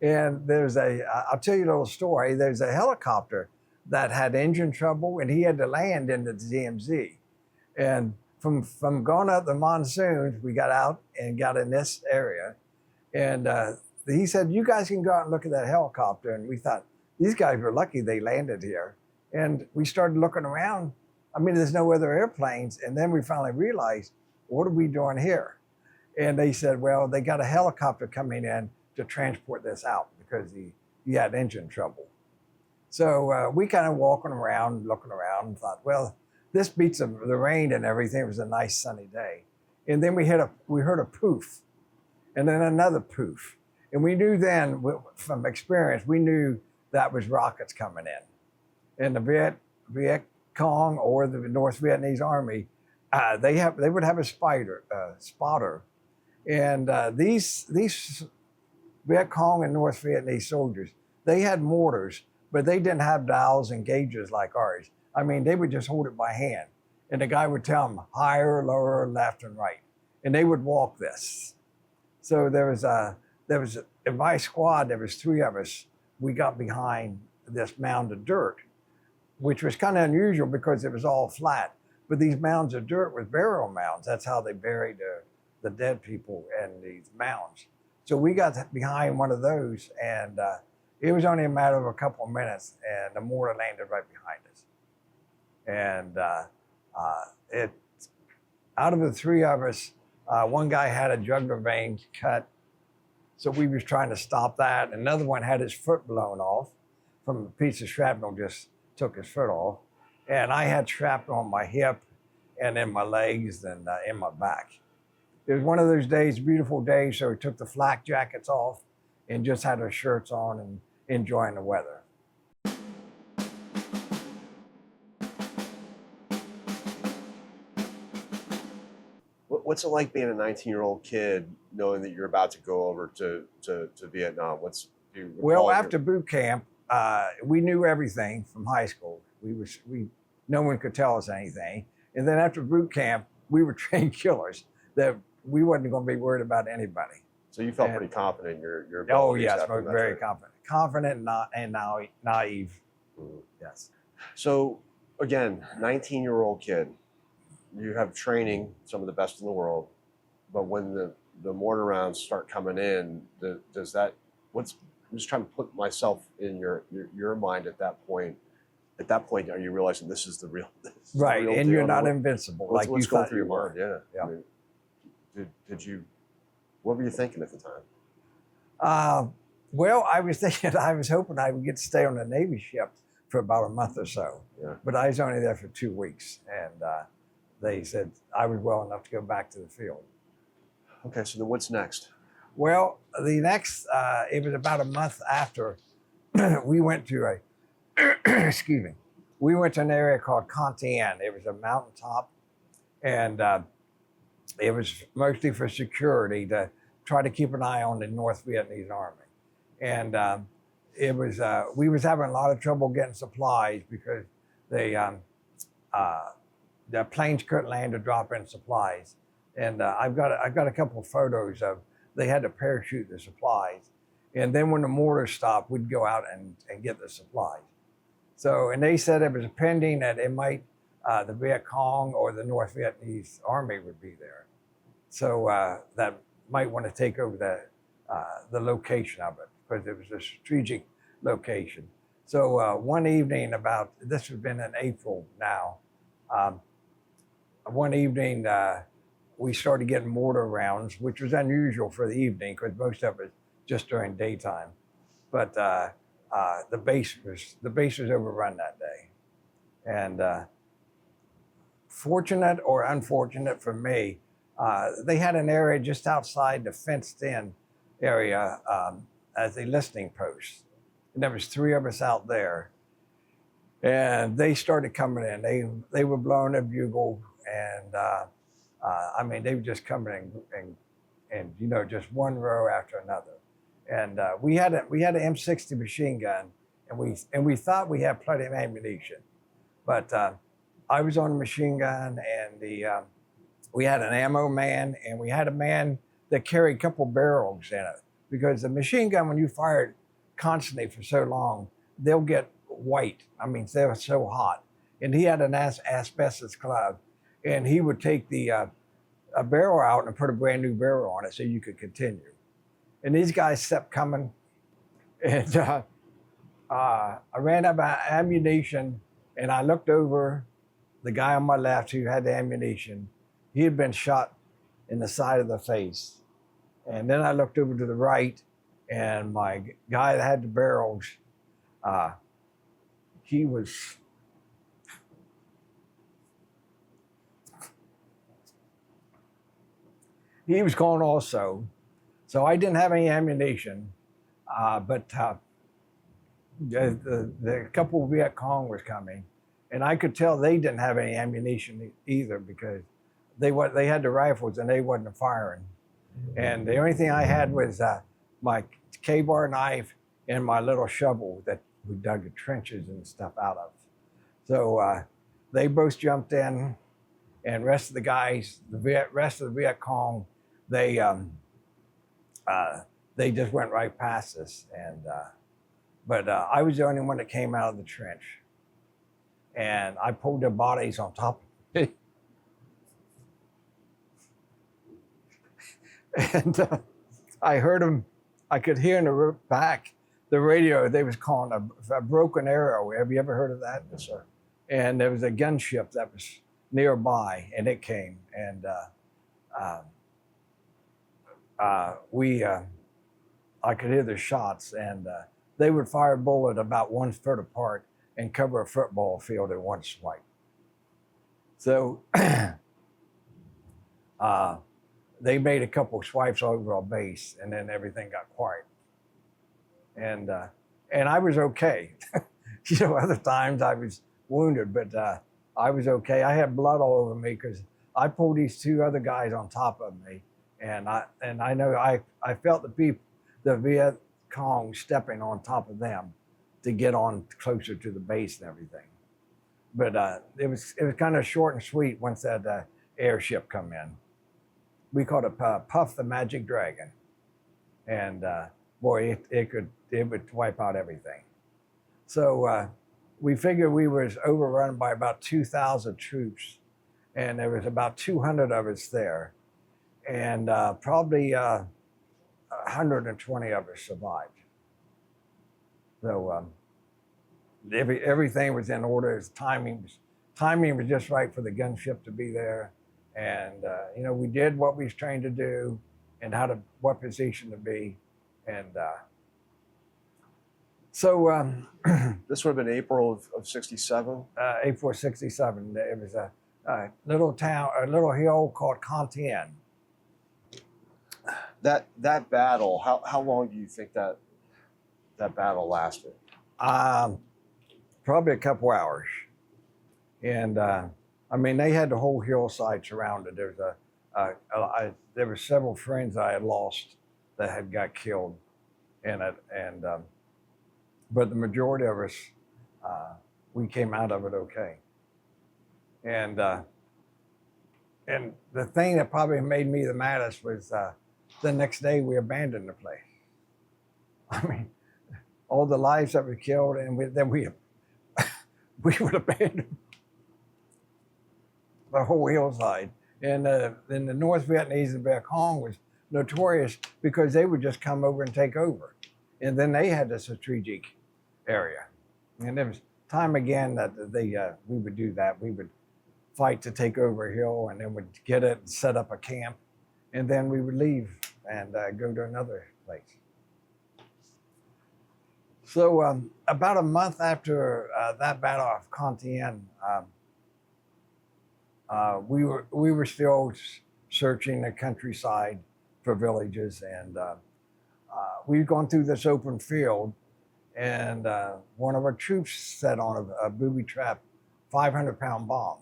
And I'll tell you a little story. There's a helicopter that had engine trouble, and he had to land in the DMZ. And from going up the monsoons, we got out and got in this area. And he said, you guys can go out and look at that helicopter. And we thought, these guys were lucky they landed here. And we started looking around. I mean, there's no other airplanes. And then we finally realized, what are we doing here? And they said, well, they got a helicopter coming in to transport this out because he had engine trouble. So we kind of walking around, looking around, and thought, well, this beats the rain and everything. It was a nice sunny day. And then we heard a poof, and then another poof. And we knew then, from experience, we knew that was rockets coming in. And the Viet Cong or the North Vietnamese Army, they would have a spotter. And these Viet Cong and North Vietnamese soldiers, they had mortars, but they didn't have dials and gauges like ours. I mean, they would just hold it by hand. And the guy would tell them higher, lower, left, and right. And they would walk this. So there was in my squad, there was 3 of us. We got behind this mound of dirt, which was kind of unusual because it was all flat. But these mounds of dirt were burial mounds. That's how they buried the dead people in these mounds. So we got behind one of those, and it was only a matter of a couple of minutes, and the mortar landed right behind us. And out of the 3 of us, one guy had a jugular vein cut, so we was trying to stop that. Another one had his foot blown off from a piece of shrapnel, just took his foot off. And I had shrapnel on my hip and in my legs and in my back. It was one of those days, beautiful days, so we took the flak jackets off and just had our shirts on and enjoying the weather. What's it like being a 19-year-old kid, knowing that you're about to go over to Vietnam? Well, after boot camp, we knew everything from high school. No one could tell us anything. And then after boot camp, we were trained killers that we wasn't going to be worried about anybody. So you felt pretty confident in your abilities? Oh yes, very confident. Confident and naive. Mm-hmm. Yes. So again, 19-year-old kid, you have training, some of the best in the world, but when the mortar rounds start coming in, I'm just trying to put myself in your mind at that point. At that point, are you realizing this is the real right? The real and you're not invincible. What's you going through your mind? Yeah. I mean, what were you thinking at the time? Well, I was hoping I would get to stay on a Navy ship for about a month or so. Yeah. But I was only there for 2 weeks, and they said I was well enough to go back to the field. Okay, so then what's next? Well, the next, it was about a month after we went to excuse me, we went to an area called Con Tien. It was a mountaintop, and it was mostly for security to try to keep an eye on the North Vietnamese Army. And we was having a lot of trouble getting supplies because the planes couldn't land to drop in supplies. And I've got a couple of photos of they had to parachute the supplies. And then when the mortar stopped, we'd go out and get the supplies. So, and they said it was pending that it might, the Viet Cong or the North Vietnamese Army would be there. So that might want to take over the location of it because it was a strategic location. So one evening this has been in April now, one evening we started getting mortar rounds, which was unusual for the evening because most of it just during daytime. But the base was overrun that day. And fortunate or unfortunate for me, they had an area just outside the fenced-in area as a listening post. And there was 3 of us out there. And they started coming in. They were blowing a bugle, and I mean, they were just coming in, and just one row after another. And we had an M60 machine gun, and we thought we had plenty of ammunition, but I was on the machine gun, and we had an ammo man, and we had a man that carried a couple barrels in it. because the machine gun, when you fire it constantly for so long, they'll get white. I mean, they're so hot. And he had an asbestos glove, and he would take the a barrel out and put a brand new barrel on it so you could continue. And these guys kept coming, and I ran out of ammunition, and I looked over the guy on my left who had the ammunition. He had been shot in the side of the face. And then I looked over to the right, and my guy that had the barrels, he was gone also. So I didn't have any ammunition, but the couple of Viet Cong was coming, and I could tell they didn't have any ammunition either, because they had the rifles and they wasn't firing. And the only thing I had was my K-bar knife and my little shovel that we dug the trenches and stuff out of. So they both jumped in, and rest of the guys, rest of the Viet Cong, they just went right past us. And but I was the only one that came out of the trench, and I pulled their bodies on top of me. And I heard them, I could hear in the back, the radio, they was calling a broken arrow. Have you ever heard of that? Yes, sir. And there was a gunship that was nearby, and it came. And I could hear the shots, and they would fire a bullet about 1 foot apart and cover a football field in one swipe. So they made a couple swipes over our base, and then everything got quiet. And I was okay. Other times I was wounded, but I was okay. I had blood all over me because I pulled these two other guys on top of me, and I know I felt the Viet Cong stepping on top of them to get on closer to the base and everything. But it was kind of short and sweet once that airship come in. We called it Puff the Magic Dragon, and boy, it would wipe out everything. So we figured we was overrun by about 2,000 troops, and there was about 200 of us there, and probably 120 of us survived. So everything was in order. Timing was just right for the gunship to be there. And we did what we was trained to do, and what position to be, and so This would have been April of '67. April '67. It was a little town, a little hill called Contien. That battle, how long do you think that battle lasted? Probably a couple hours, and I mean, they had the whole hillside surrounded. There was there were several friends I had lost that had got killed in it, and but the majority of us, we came out of it okay. And the thing that probably made me the maddest was the next day we abandoned the place. I mean, all the lives that were killed, and then we would abandon the whole hillside. And then the North Vietnamese and Viet Cong was notorious because they would just come over and take over. And then they had the strategic area. And there was time again that we would do that. We would fight to take over a hill, and then would get it and set up a camp. And then we would leave and go to another place. So about a month after that battle of Contien, we were still searching the countryside for villages, and we'd gone through this open field, and one of our troops set on a booby trap 500-pound bomb,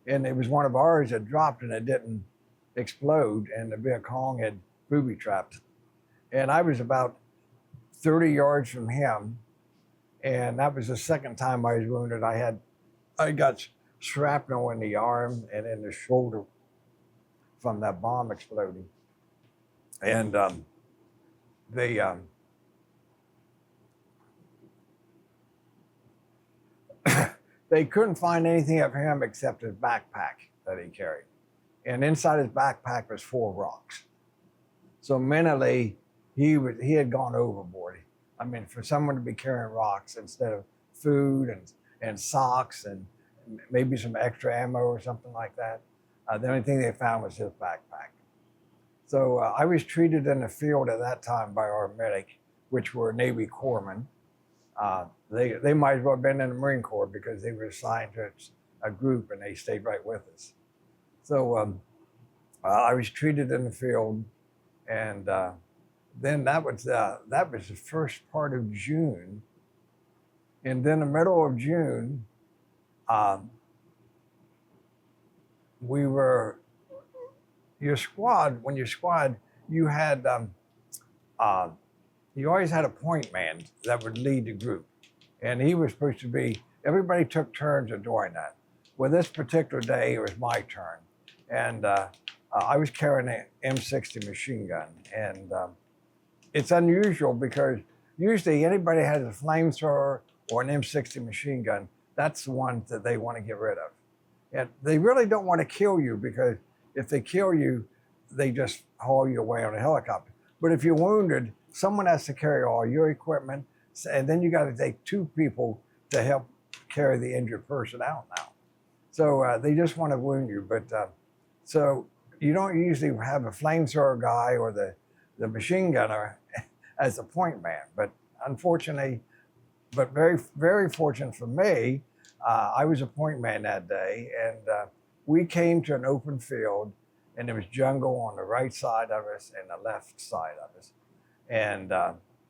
and it was one of ours that dropped, and it didn't explode, and the Viet Cong had booby trapped, and I was about 30 yards from him, and that was the second time I was wounded. I got shrapnel in the arm and in the shoulder from that bomb exploding. And they they couldn't find anything of him except his backpack that he carried. And inside his backpack was 4 rocks. So mentally, he had gone overboard. I mean, for someone to be carrying rocks instead of food and socks and maybe some extra ammo or something like that, the only thing they found was his backpack. So I was treated in the field at that time by our medic, which were Navy corpsmen. They might as well have been in the Marine Corps because they were assigned to a group and they stayed right with us. So I was treated in the field, and then that was the first part of June. And then the middle of June, we were your squad. When your squad, you had you always had a point man that would lead the group, and he was supposed to be. Everybody took turns of doing that. Well, this particular day, it was my turn, and I was carrying an M60 machine gun, and it's unusual because usually anybody has a flamethrower or an M60 machine gun, that's the one that they want to get rid of. And they really don't want to kill you because if they kill you, they just haul you away on a helicopter. But if you're wounded, someone has to carry all your equipment, and then you got to take 2 people to help carry the injured person out now. So they just want to wound you. But so you don't usually have a flamethrower guy or the machine gunner as a point man. But unfortunately, but very, very fortunate for me, I was a point man that day, and we came to an open field, and there was jungle on the right side of us and the left side of us. And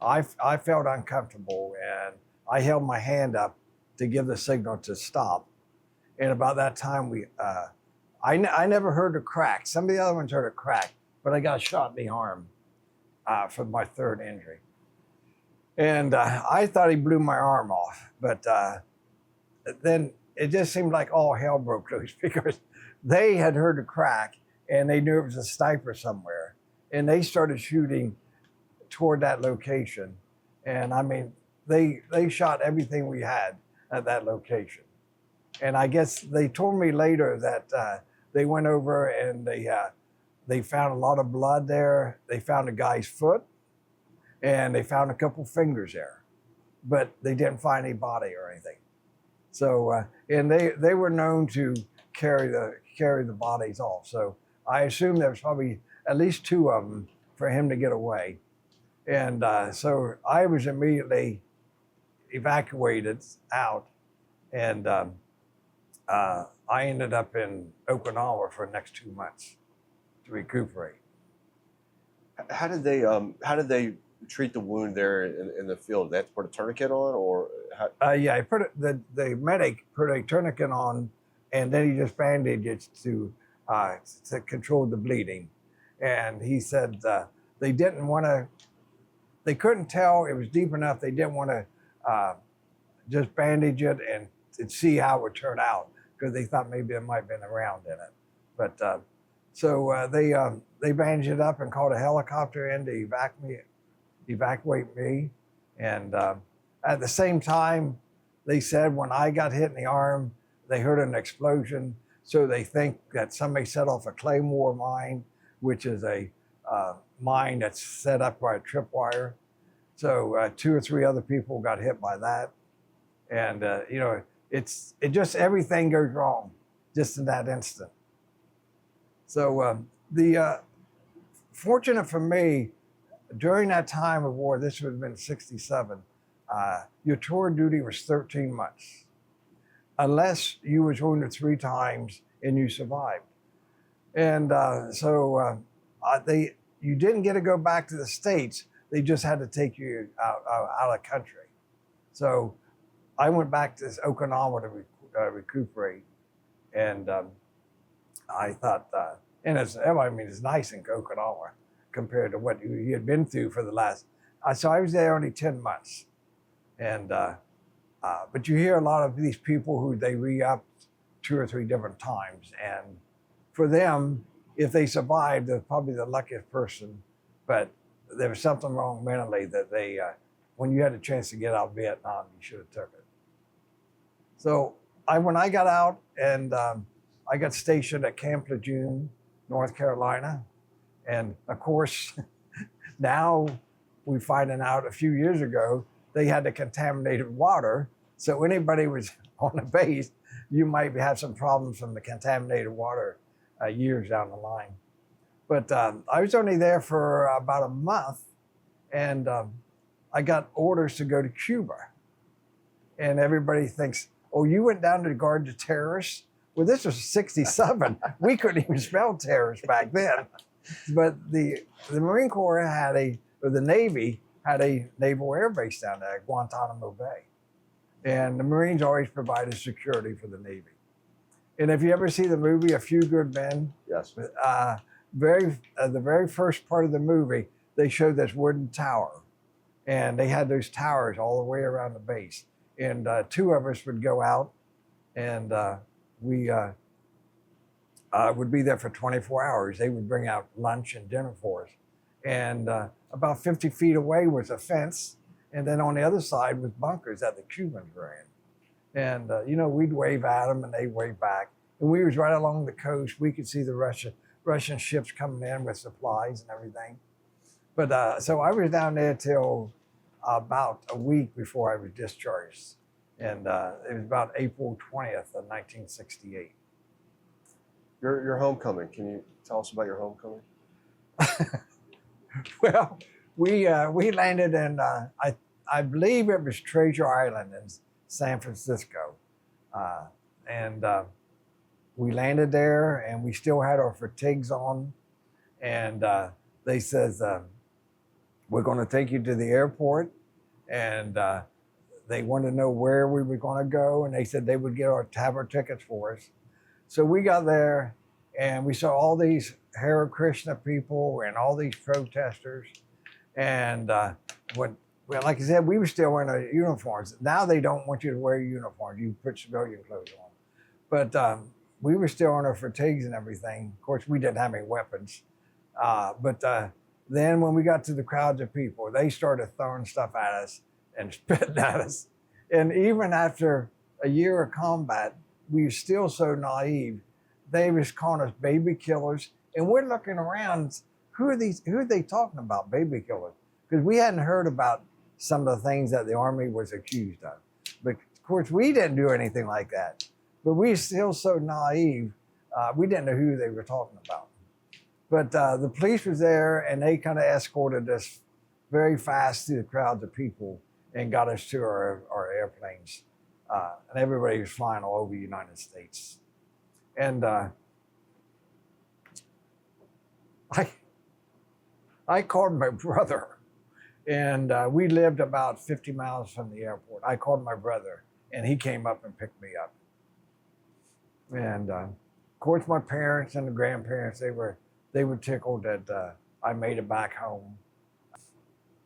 I felt uncomfortable, and I held my hand up to give the signal to stop. And about that time, I never heard a crack. Some of the other ones heard a crack, but I got shot in the arm for my 3rd injury. And I thought he blew my arm off, but then it just seemed like all hell broke loose because they had heard a crack and they knew it was a sniper somewhere. And they started shooting toward that location. And I mean, they shot everything we had at that location. And I guess they told me later that they went over and they found a lot of blood there. They found a guy's foot and they found a couple fingers there, but they didn't find any body or anything. So, and they were known to carry the bodies off. So I assume there was probably at least 2 of them for him to get away. And so I was immediately evacuated out, and I ended up in Okinawa for the next 2 months to recuperate. How did they treat the wound there in the field? They have to put a tourniquet on, or how? Yeah, I put the medic put a tourniquet on, and then he just bandaged it to control the bleeding. And he said they didn't want to. They couldn't tell it was deep enough. They didn't want to just bandage it and see how it would turn out because they thought maybe there might have been a round in it. But so they bandaged it up and called a helicopter in to evacuate me. And at the same time, they said when I got hit in the arm, they heard an explosion. So they think that somebody set off a claymore mine, which is a mine that's set up by a tripwire. So 2 or 3 other people got hit by that. And, you know, it just, everything goes wrong just in that instant. So fortunate for me, during that time of war, this would have been 67, your tour duty was 13 months, unless you was wounded 3 times and you survived. And you didn't get to go back to the States. They just had to take you out of country. So I went back to Okinawa to recuperate. And I thought, and it's nice in Okinawa compared to what you had been through for the last, so I was there only 10 months. And, but you hear a lot of these people who they re-upped 2 or 3 different times. And for them, if they survived, they're probably the luckiest person. But there was something wrong mentally that they, when you had a chance to get out of Vietnam, you should have took it. So when I got out and I got stationed at Camp Lejeune, North Carolina. And of course, now we're finding out a few years ago, they had the contaminated water. So anybody was on the base, you might have some problems from the contaminated water years down the line. But I was only there for about a month, and I got orders to go to Cuba. And everybody thinks, oh, you went down to guard the terrorists? Well, this was 67. We couldn't even spell terrorists back then. But the Marine Corps or the Navy had a naval air base down there at Guantanamo Bay. And the Marines always provided security for the Navy. And if you ever see the movie A Few Good Men, Yes. the very first part of the movie, they showed this wooden tower. And they had those towers all the way around the base. And two of us would go out, and we would be there for 24 hours. They would bring out lunch and dinner for us. And about 50 feet away was a fence. And then on the other side was bunkers that the Cubans were in. And, we'd wave at them and they'd wave back. And we was right along the coast. We could see the Russian ships coming in with supplies and everything. But so I was down there till about a week before I was discharged. And it was about April 20th of 1968. Your homecoming. Can you tell us about your homecoming? Well, we landed in, I believe it was Treasure Island in San Francisco. And we landed there and we still had our fatigues on. And they says, we're going to take you to the airport. And they wanted to know where we were going to go. And they said they would have our tickets for us. So we got there and we saw all these Hare Krishna people and all these protesters. And like I said, we were still wearing our uniforms. Now they don't want you to wear your uniform. You put civilian clothes on. But we were still on our fatigues and everything. Of course, we didn't have any weapons. But then when we got to the crowds of people, they started throwing stuff at us and spitting at us. And even after a year of combat, we were still so naive. They was calling us baby killers. And we're looking around, who are they talking about, baby killers? Because we hadn't heard about some of the things that the Army was accused of. But of course, we didn't do anything like that. But we were still so naive, we didn't know who they were talking about. But the police was there and they kind of escorted us very fast through the crowds of people and got us to our airplanes. And everybody was flying all over the United States. And I called my brother, and we lived about 50 miles from the airport. I called my brother, and he came up and picked me up. And of course, my parents and the grandparents, they were tickled that I made it back home.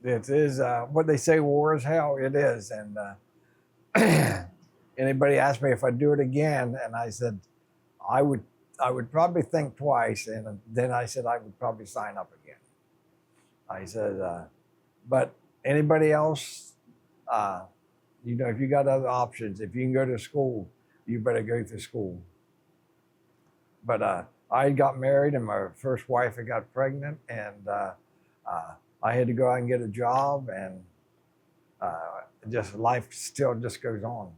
It is what they say, war is hell. It is. And anybody asked me if I'd do it again, and I said I would probably think twice, and then I said I would probably sign up again. I said, but anybody else, if you got other options, if you can go to school, you better go to school. But I got married, and my first wife had got pregnant, and I had to go out and get a job, and life still just goes on.